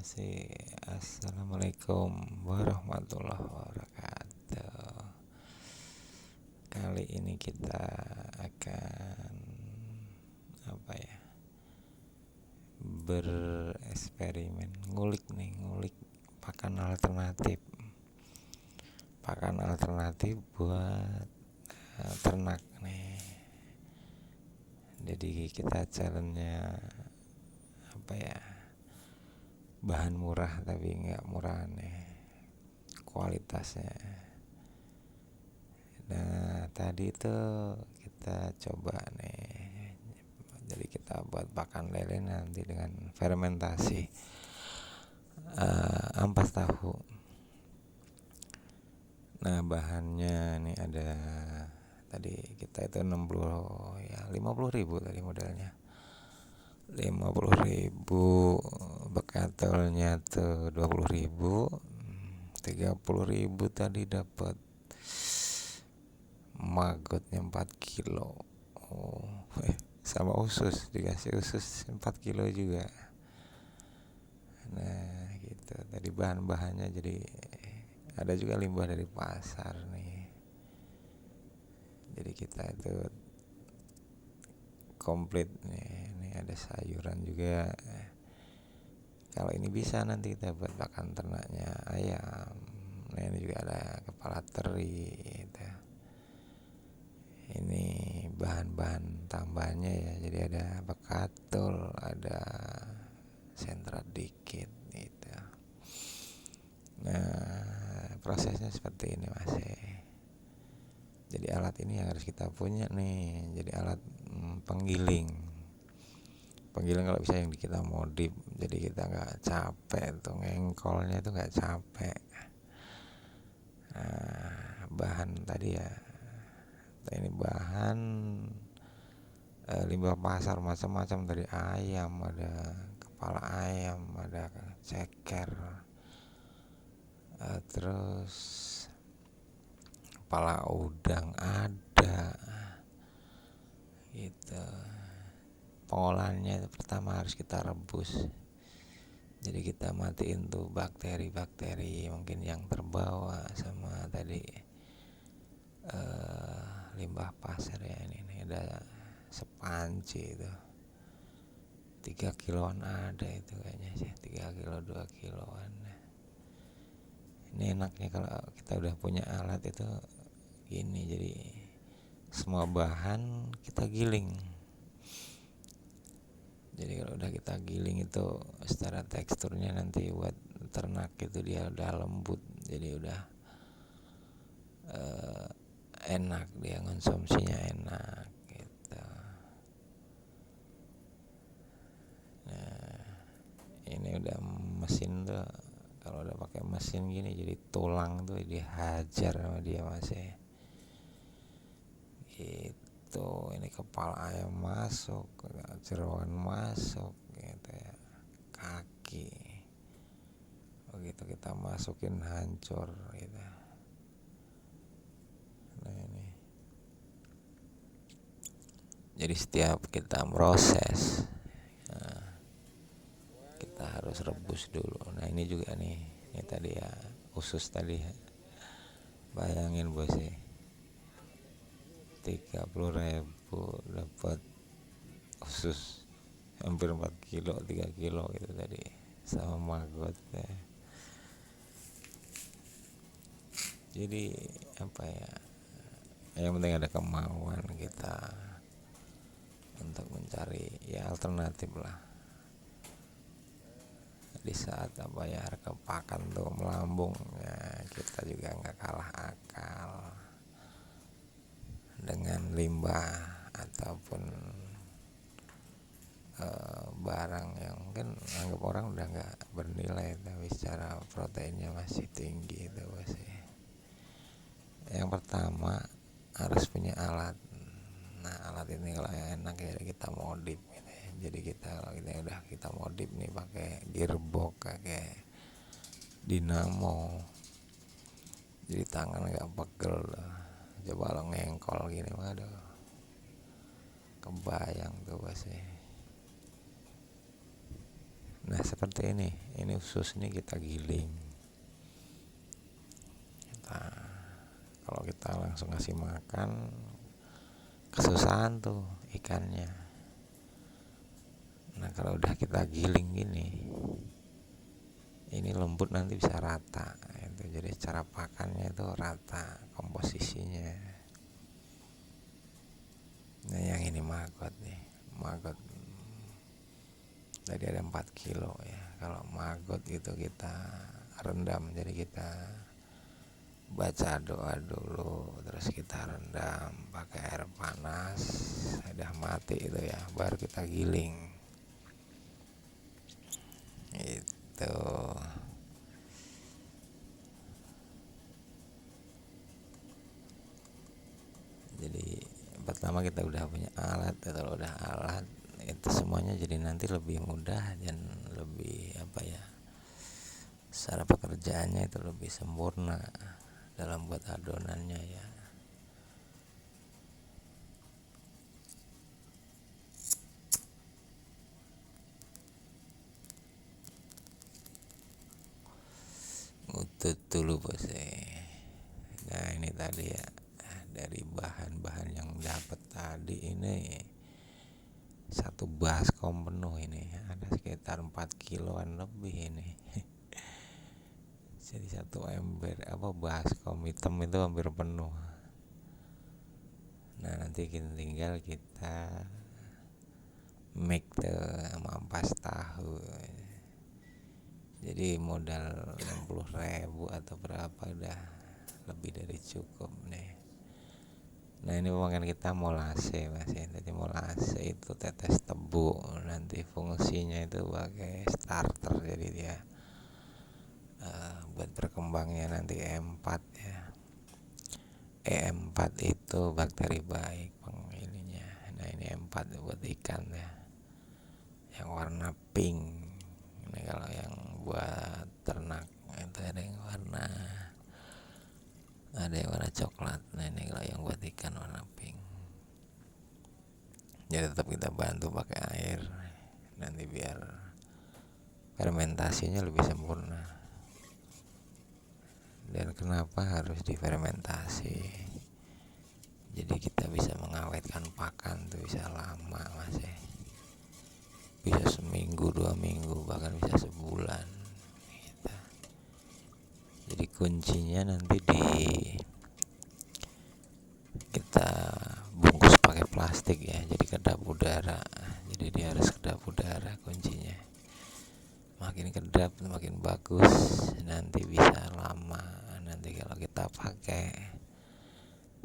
Masih. Assalamualaikum warahmatullahi wabarakatuh. Kali ini kita akan apa ya, bereksperimen, ngulik pakan alternatif buat ternak nih. Jadi kita challenge-nya apa ya, bahan murah tapi nggak murah nih, kualitasnya. Nah tadi itu kita coba nih, jadi kita buat pakan lele nanti dengan fermentasi ampas tahu. Nah bahannya nih ada, tadi kita itu 60 ya 50.000 tadi modalnya, 50.000, bekatelnya tuh 20.000, 30.000 tadi dapat magotnya 4 kilo. Sama usus, dikasih usus 4 kilo juga. Nah gitu, tadi bahan-bahannya. Jadi ada juga limbah dari pasar nih, jadi kita itu komplit nih. Ini ada sayuran juga. Kalau ini bisa nanti kita buat pakan ternaknya ayam. Nah ini juga ada kepala teri gitu. Ini bahan-bahan tambahnya ya, jadi ada bekatul, ada sentra dikit gitu. Nah prosesnya seperti ini Mas. Jadi alat ini yang harus kita punya nih, jadi alat penggiling kalau bisa yang kita modif, jadi kita nggak capek tuh ngengkolnya, itu nggak capek. Nah, bahan tadi ya, ini bahan limbah pasar macam-macam, dari ayam, ada kepala ayam, ada ceker, terus kepala udang ada gitu. Pengolahannya pertama harus kita rebus, jadi kita matiin tuh bakteri-bakteri mungkin yang terbawa sama tadi limbah pasar ya. Ini ada sepanci itu 3 kiloan ada itu kayaknya sih, 3 kilo 2 kiloan. Ini enaknya kalau kita udah punya alat itu gini, jadi semua bahan kita giling. Jadi kalau udah kita giling itu secara teksturnya nanti buat ternak itu dia udah lembut, jadi udah enak, dia konsumsinya enak gitu. Nah ini udah mesin tuh, kalau udah pakai mesin gini jadi tulang tuh dihajar sama dia masih gitu. Ini kepala ayam masuk, jeroan masuk gitu ya, kaki begitu kita masukin hancur gitu. Nah ini jadi setiap kita proses kita harus rebus dulu. Nah ini juga nih, ini tadi ya usus tadi ya. Bayangin bos sih, 30.000 dapat usus hampir 4 kilo 3 kilo gitu tadi, sama maggot ya. Jadi apa ya, yang penting ada kemauan kita untuk mencari ya alternatif lah. Di saat apa ya, harga pakan tuh melambung ya, kita juga nggak kalah akal dengan limbah ataupun barang yang mungkin anggap orang udah nggak bernilai, tapi secara proteinnya masih tinggi itu sih. Yang pertama harus punya alat. Nah alat ini kalau yang enak ya kita modif gitu ya. Jadi kita udah kita modif nih pakai gearbox, pakai dinamo, jadi tangan nggak pegel loh. Coba lo ngengkol gini, waduh kebayang tuh pasti. Nah seperti ini usus ini kita giling. Kalau kita langsung kasih makan kesusahan tuh ikannya. Nah kalau udah kita giling gini, ini lembut nanti bisa rata itu, jadi cara pakannya itu rata komposisinya. Nah yang ini maggot nih, maggot tadi ada 4 kilo ya. Kalau maggot itu kita rendam, jadi kita baca doa dulu, terus kita rendam pakai air panas, udah mati itu ya, baru kita giling itu. Jadi pertama kita udah punya alat, kalau udah alat itu semuanya jadi nanti lebih mudah dan lebih apa ya, secara pekerjaannya itu lebih sempurna dalam buat adonannya ya. Ngutut dulu bos. Nah ini tadi ya, dari bahan-bahan yang dapat tadi ini satu baskom penuh ini, ada sekitar 4 kiloan lebih ini. Jadi satu ember baskom hitam itu hampir penuh. Nah nanti tinggal kita make tuh sama ampas tahu. Jadi modal 60.000 atau berapa udah lebih dari cukup nih. Nah ini pemakaian kita molase mas ya. Jadi molase itu tetes tebu, nanti fungsinya itu sebagai starter, jadi dia buat berkembangnya nanti E4 ya. E4 itu bakteri baik ininya. Nah ini E4 buat ikan ya, yang warna pink. Ini kalau yang buat ternak itu ada yang warna coklat. Nah ini kalau yang buat ikan warna pink. Jadi tetap kita bantu pakai air nanti biar fermentasinya lebih sempurna. Dan kenapa harus difermentasi? Jadi kita bisa mengawetkan pakan tuh bisa lama mas ya. Bisa seminggu, 2 minggu, bahkan bisa sebulan gitu. Jadi kuncinya nanti kita bungkus pakai plastik ya, jadi kedap udara. Jadi dia harus kedap udara kuncinya. Makin kedap makin bagus, nanti bisa lama. Nanti kalau kita pakai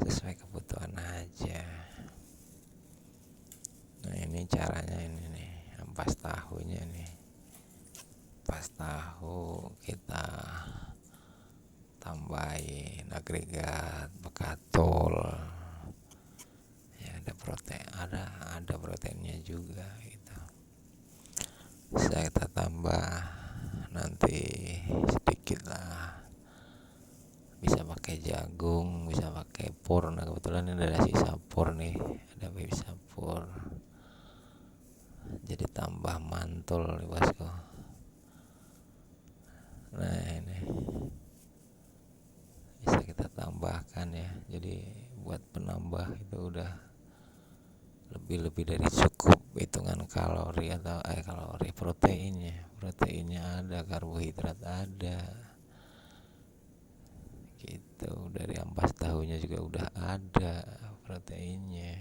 sesuai kebutuhan aja. Nah ini caranya ini nih, ampas tahunya nih. Ampas tahu kita tambahin agregat bekatul ya, ada protein, ada proteinnya juga gitu. Bisa kita tambah nanti sedikit lah, bisa pakai jagung, bisa pakai pur. Nah kebetulan ini ada sisa pur nih, ada sisa pur, jadi tambah mantul nih bosku. Nah ini bisa kita tambahkan ya, jadi buat penambah itu udah lebih dari cukup hitungan kalori atau kalori proteinnya ada, karbohidrat ada gitu. Dari ampas tahunya juga udah ada proteinnya.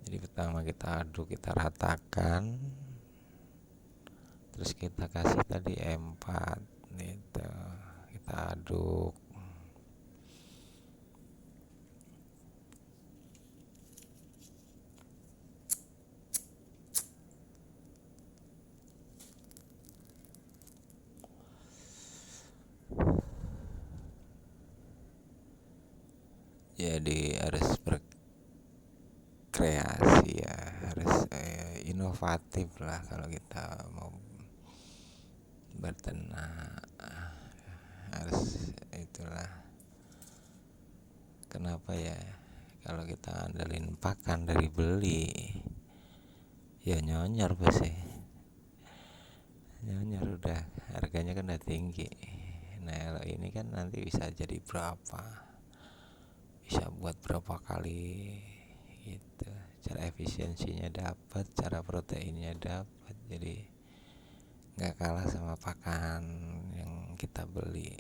Jadi pertama kita aduk, kita ratakan, terus kita kasih tadi E4 gitu, kita aduk. Jadi harus berkreasi ya, harus inovatif lah kalau kita mau berternak. Harus itulah kenapa ya, kalau kita andalin pakan dari beli Ya nyonyor bos ya, nyonyor udah, harganya kan udah tinggi. Nah kalau ini kan nanti bisa jadi berapa, bisa buat berapa kali gitu. Cara efisiensinya dapat, cara proteinnya dapat, jadi nggak kalah sama pakan yang kita beli.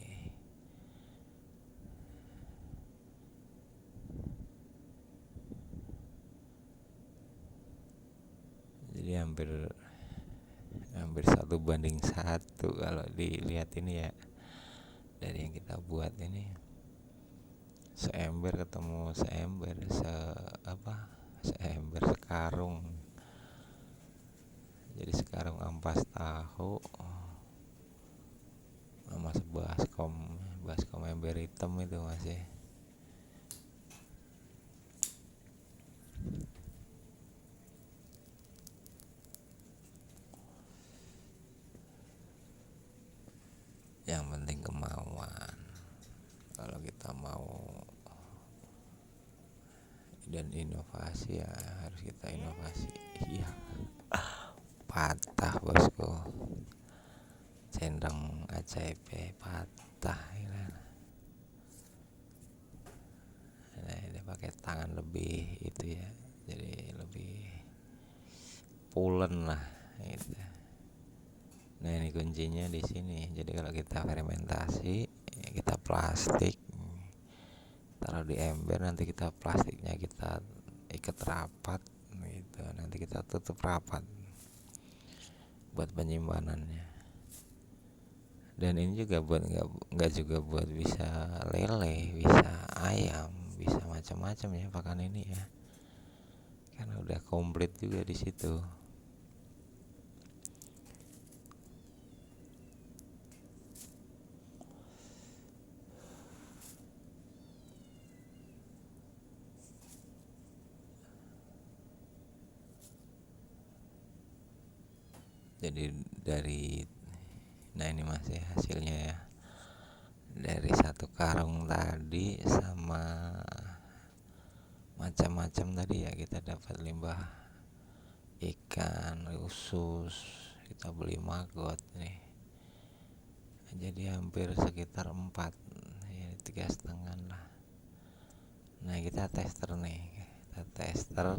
Jadi hampir hampir 1 banding 1 kalau dilihat ini ya, dari yang kita buat ini. Seember ketemu seember, seember sekarung. Jadi sekarung ampas tahu sama baskom ember hitam itu masih. Yang penting kemauan. Kalau kita mau dan inovasi ya harus kita inovasi. Iya, patah bosku, centang ajaib patah ya. Nah, ini pakai tangan lebih itu ya, jadi lebih pulen lah gitu. Nah ini kuncinya di sini. Jadi kalau kita fermentasi, ya kita plastik, taruh di ember, nanti kita plastiknya kita ikat rapat gitu, nanti kita tutup rapat buat penyimpanannya. Dan ini juga buat nggak juga buat bisa lele, bisa ayam, bisa macam-macam ya pakan ini ya, karena udah komplit juga di situ. Jadi nah ini masih hasilnya ya, dari 1 karung tadi sama macam-macam tadi ya, kita dapat limbah ikan, usus, kita beli maggot nih, jadi hampir sekitar 4 ya, 3,5 lah. Nah kita tester nih, kita tester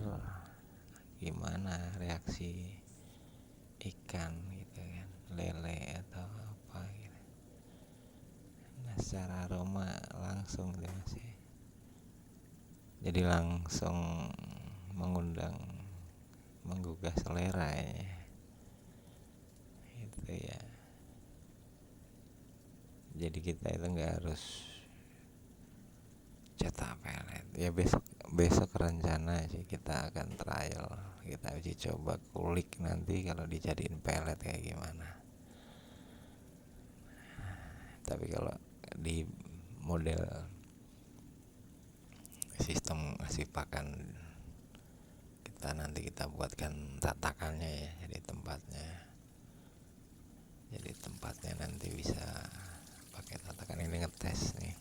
gimana reaksi ikan gitu kan, lele atau apa gitu. Nah secara aroma langsung deh masih, jadi langsung menggugah selera ya itu ya. Jadi kita itu nggak harus cetak pelet ya. Besok rencana sih kita akan trial, kita uji coba kulik nanti kalau dijadiin pelet kayak gimana. Tapi kalau di model sistem ngasih pakan kita, nanti kita buatkan tatakannya ya, jadi tempatnya nanti bisa pakai tatakan. Ini ngetes nih.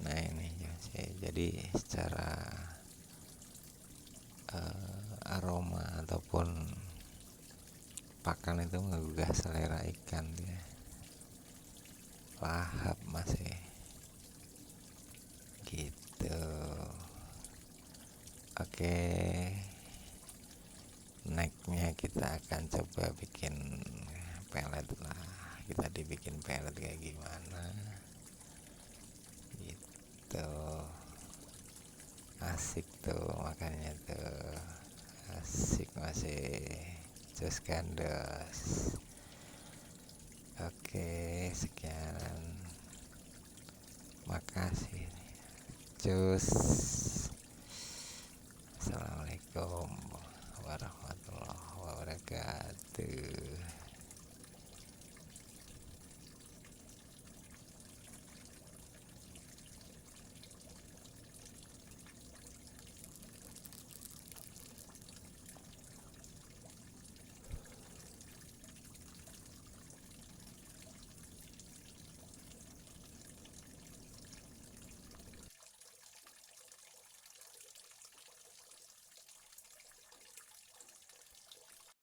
Nah ini jadi secara aroma ataupun pakan itu menggugah selera ikan ya, lahap masih gitu. Oke, nextnya kita akan coba bikin pelet lah. Kita dibikin pelet kayak gimana gitu. Asik tuh makanya tuh, asik masih cus kandos. Oke, sekian, makasih cus.